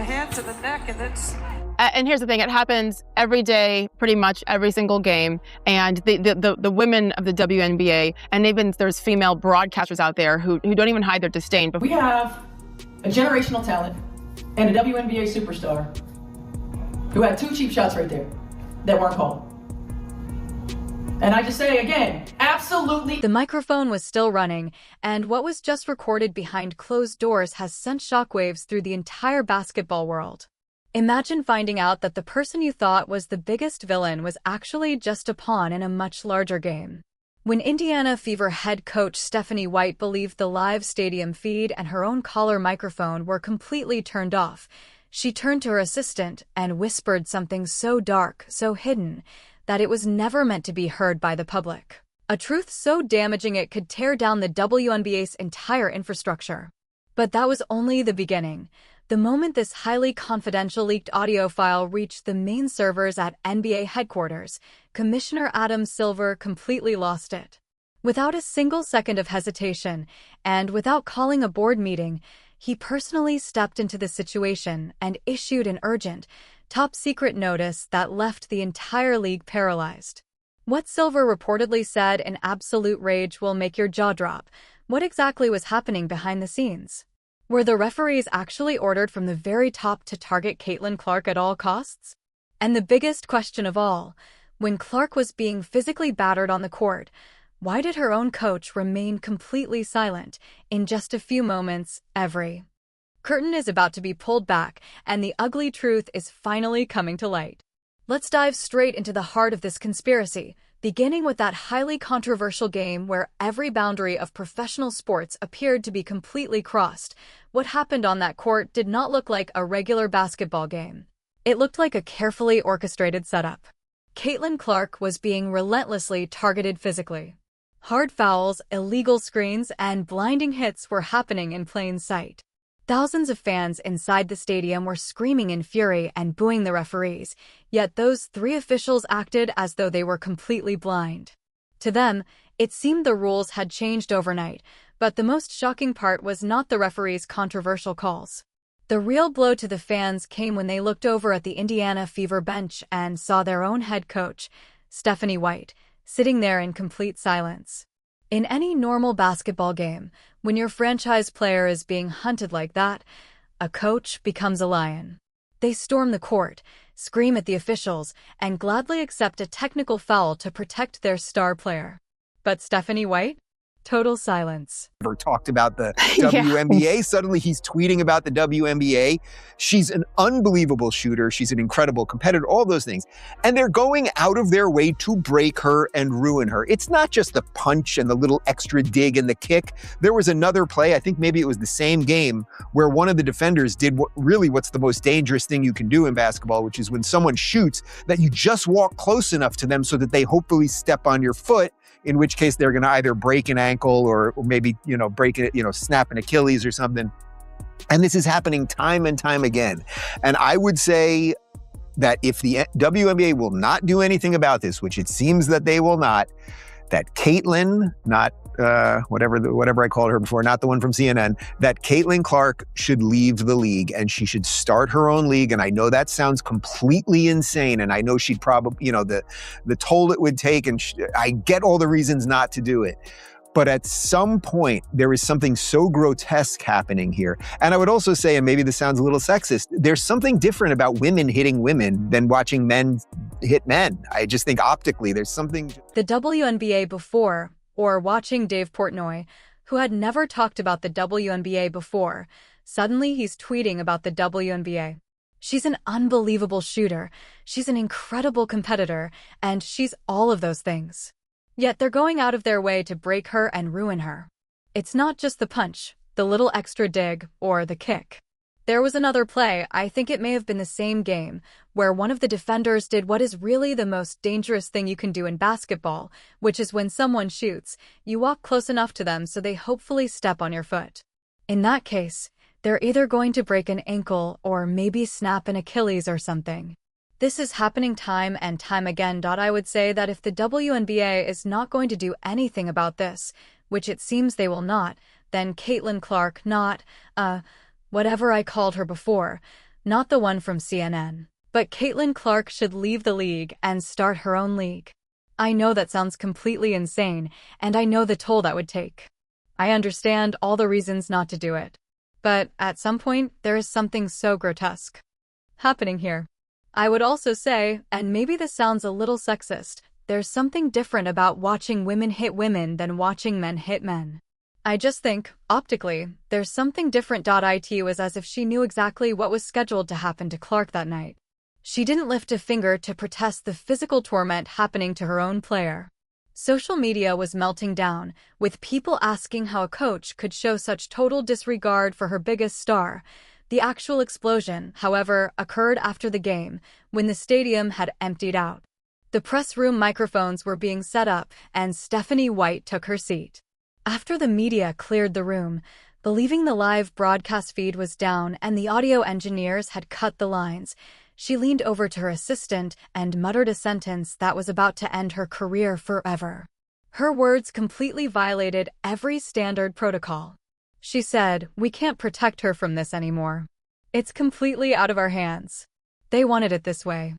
hand to the neck, and it's... And here's the thing, it happens every day, pretty much every single game. And the women of the WNBA, and even there's female broadcasters out there who don't even hide their disdain. But we have a generational talent and a WNBA superstar who had 2 cheap shots right there that weren't called. And I just say again, absolutely. The microphone was still running, and what was just recorded behind closed doors has sent shockwaves through the entire basketball world. Imagine finding out that the person you thought was the biggest villain was actually just a pawn in a much larger game. When Indiana Fever head coach Stephanie White believed the live stadium feed and her own collar microphone were completely turned off, she turned to her assistant and whispered something so dark, so hidden, that it was never meant to be heard by the public. A truth so damaging it could tear down the WNBA's entire infrastructure. But that was only the beginning. The moment this highly confidential leaked audio file reached the main servers at NBA headquarters, Commissioner Adam Silver completely lost it. Without a single second of hesitation, and without calling a board meeting, he personally stepped into the situation and issued an urgent, top-secret notice that left the entire league paralyzed. What Silver reportedly said in absolute rage will make your jaw drop. What exactly was happening behind the scenes? Were the referees actually ordered from the very top to target Caitlin Clark at all costs? And the biggest question of all, when Clark was being physically battered on the court, why did her own coach remain completely silent? In just a few moments, every curtain is about to be pulled back, and the ugly truth is finally coming to light. Let's dive straight into the heart of this conspiracy, beginning with that highly controversial game where every boundary of professional sports appeared to be completely crossed. What happened on that court did not look like a regular basketball game. It looked like a carefully orchestrated setup. Caitlin Clark was being relentlessly targeted physically. Hard fouls, illegal screens, and blinding hits were happening in plain sight. Thousands of fans inside the stadium were screaming in fury and booing the referees, yet those 3 officials acted as though they were completely blind. To them, it seemed the rules had changed overnight, but the most shocking part was not the referees' controversial calls. The real blow to the fans came when they looked over at the Indiana Fever bench and saw their own head coach, Stephanie White, sitting there in complete silence. In any normal basketball game, when your franchise player is being hunted like that, a coach becomes a lion. They storm the court, scream at the officials, and gladly accept a technical foul to protect their star player. But Stephanie White? Total silence. Ever talked about the WNBA. Suddenly he's tweeting about the WNBA. She's an unbelievable shooter. She's an incredible competitor, all those things. And they're going out of their way to break her and ruin her. It's not just the punch and the little extra dig and the kick. There was another play, I think maybe it was the same game, where one of the defenders did what's the most dangerous thing you can do in basketball, which is when someone shoots, that you just walk close enough to them so that they hopefully step on your foot, in which case they're going to either break an ankle or maybe, break it, snap an Achilles or something. And this is happening time and time again. And I would say that if the WNBA will not do anything about this, which it seems that they will not, that Caitlin, not whatever I called her before, not the one from CNN, that Caitlin Clark should leave the league and she should start her own league. And I know that sounds completely insane. And I know she'd probably, the toll it would take, and I get all the reasons not to do it. But at some point, there is something so grotesque happening here. And I would also say, and maybe this sounds a little sexist, there's something different about women hitting women than watching men hit men. I just think optically, there's something. The WNBA before, or watching Dave Portnoy, who had never talked about the WNBA before, suddenly he's tweeting about the WNBA. She's an unbelievable shooter, she's an incredible competitor, and she's all of those things. Yet they're going out of their way to break her and ruin her. It's not just the punch, the little extra dig, or the kick. There was another play, I think it may have been the same game, where one of the defenders did what is really the most dangerous thing you can do in basketball, which is when someone shoots, you walk close enough to them so they hopefully step on your foot. In that case, they're either going to break an ankle or maybe snap an Achilles or something. This is happening time and time again. I would say that if the WNBA is not going to do anything about this, which it seems they will not, then Caitlin Clark, not, whatever I called her before, Not the one from CNN. But Caitlin Clark should leave the league and start her own league. I know that sounds completely insane, and I know the toll that would take. I understand all the reasons not to do it. But at some point, there is something so grotesque happening here. I would also say, and maybe this sounds a little sexist, there's something different about watching women hit women than watching men hit men. I just think, optically, there's something different. It was as if she knew exactly what was scheduled to happen to Clark that night. She didn't lift a finger to protest the physical torment happening to her own player. Social media was melting down, with people asking how a coach could show such total disregard for her biggest star. The actual explosion, however, occurred after the game, when the stadium had emptied out. The press room microphones were being set up, and Stephanie White took her seat. After the media cleared the room, believing the live broadcast feed was down and the audio engineers had cut the lines, she leaned over to her assistant and muttered a sentence that was about to end her career forever. Her words completely violated every standard protocol. She said, "We can't protect her from this anymore. It's completely out of our hands. They wanted it this way."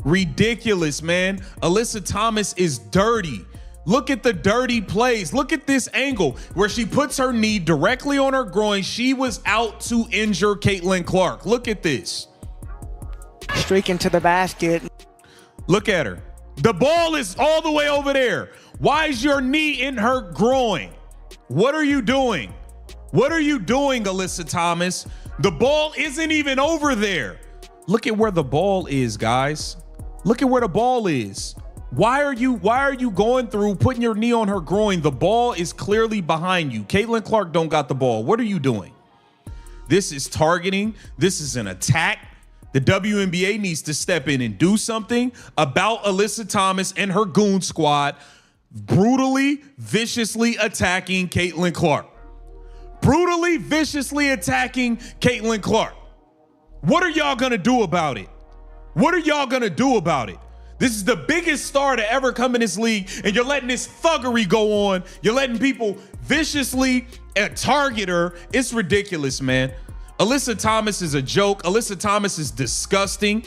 Ridiculous, man. Alyssa Thomas is dirty. Look at the dirty plays. Look at this angle where she puts her knee directly on her groin. She was out to injure Caitlin Clark. Look at this. Streaking to the basket. Look at her. The ball is all the way over there. Why is your knee in her groin? What are you doing? What are you doing, Alyssa Thomas? The ball isn't even over there. Look at where the ball is, guys. Look at where the ball is. Why are you going through putting your knee on her groin? The ball is clearly behind you. Caitlin Clark don't got the ball. What are you doing? This is targeting. This is an attack. The WNBA needs to step in and do something about Alyssa Thomas and her goon squad brutally, viciously attacking Caitlin Clark. Brutally, viciously attacking Caitlin Clark. What are y'all gonna do about it? What are y'all gonna do about it? This is the biggest star to ever come in this league, and you're letting this thuggery go on. You're letting people viciously target her. It's ridiculous, man. Alyssa Thomas is a joke. Alyssa Thomas is disgusting.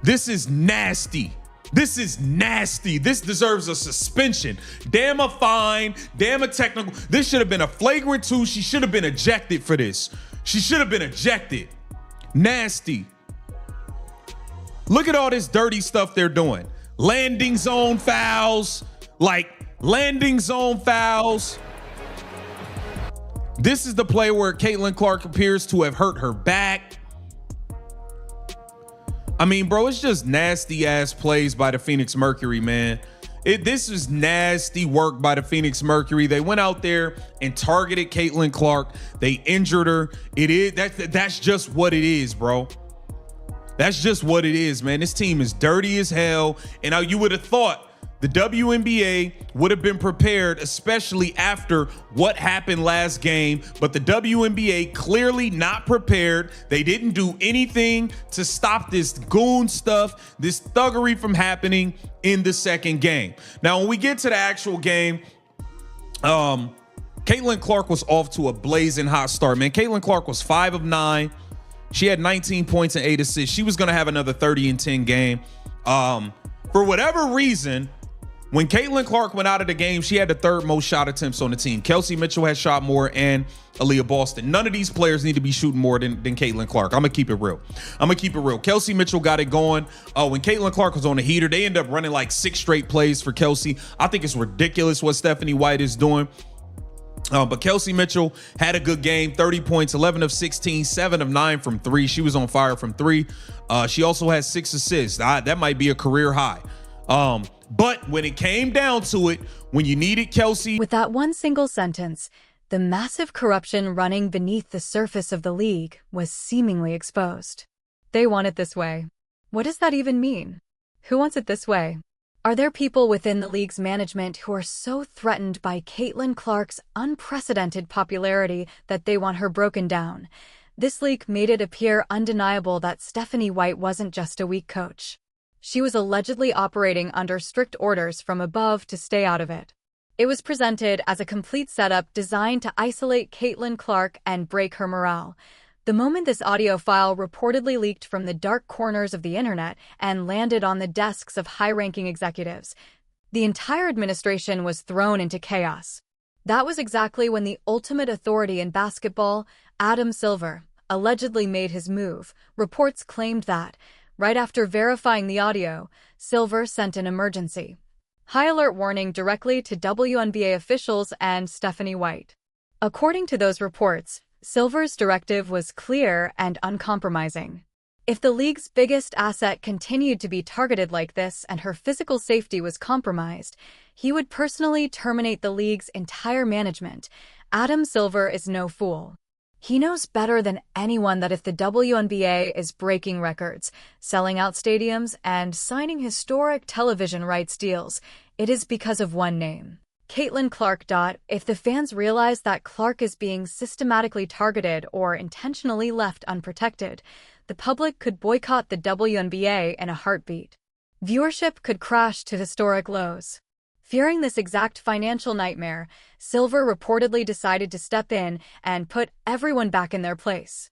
This is nasty. This is nasty. This deserves a suspension. Damn a fine. Damn a technical. This should have been a flagrant 2. She should have been ejected for this. She should have been ejected. Nasty. Look at all this dirty stuff they're doing. Landing zone fouls. Like landing zone fouls. This is the play where Caitlin Clark appears to have hurt her back. I mean, bro, it's just nasty ass plays by the Phoenix Mercury, man. This is nasty work by the Phoenix Mercury. They went out there and targeted Caitlin Clark. They injured her. That's just what it is, bro. That's just what it is, man. This team is dirty as hell. And now you would have thought the WNBA would have been prepared, especially after what happened last game. But the WNBA clearly not prepared. They didn't do anything to stop this goon stuff, this thuggery from happening in the second game. Now, when we get to the actual game, Caitlin Clark was off to a blazing hot start, man. Caitlin Clark was 5 of 9. She had 19 points and 8 assists. She was going to have another 30 and 10 game. For whatever reason, when Caitlin Clark went out of the game, she had the 3rd most shot attempts on the team. Kelsey Mitchell had shot more, and Aaliyah Boston. None of these players need to be shooting more than Caitlin Clark. I'm going to keep it real. Kelsey Mitchell got it going. When Caitlin Clark was on the heater, they ended up running like 6 straight plays for Kelsey. I think it's ridiculous what Stephanie White is doing. But Kelsey Mitchell had a good game, 30 points, 11 of 16, 7 of 9 from 3. She was on fire from 3. She also has 6 assists. That might be a career high. But when it came down to it, when you needed Kelsey. With that one single sentence, the massive corruption running beneath the surface of the league was seemingly exposed. They want it this way. What does that even mean? Who wants it this way? Are there people within the league's management who are so threatened by Caitlin Clark's unprecedented popularity that they want her broken down? This leak made it appear undeniable that Stephanie White wasn't just a weak coach. She was allegedly operating under strict orders from above to stay out of it. It was presented as a complete setup designed to isolate Caitlin Clark and break her morale. The moment this audio file reportedly leaked from the dark corners of the internet and landed on the desks of high-ranking executives, the entire administration was thrown into chaos. That was exactly when the ultimate authority in basketball, Adam Silver, allegedly made his move. Reports claimed that, right after verifying the audio, Silver sent an emergency high alert warning directly to WNBA officials and Stephanie White. According to those reports, Silver's directive was clear and uncompromising. If the league's biggest asset continued to be targeted like this and her physical safety was compromised, he would personally terminate the league's entire management. Adam Silver is no fool. He knows better than anyone that if the WNBA is breaking records, selling out stadiums, and signing historic television rights deals, it is because of one name: Caitlin Clark. If the fans realize that Clark is being systematically targeted or intentionally left unprotected, the public could boycott the WNBA in a heartbeat. Viewership could crash to historic lows. Fearing this exact financial nightmare, Silver reportedly decided to step in and put everyone back in their place.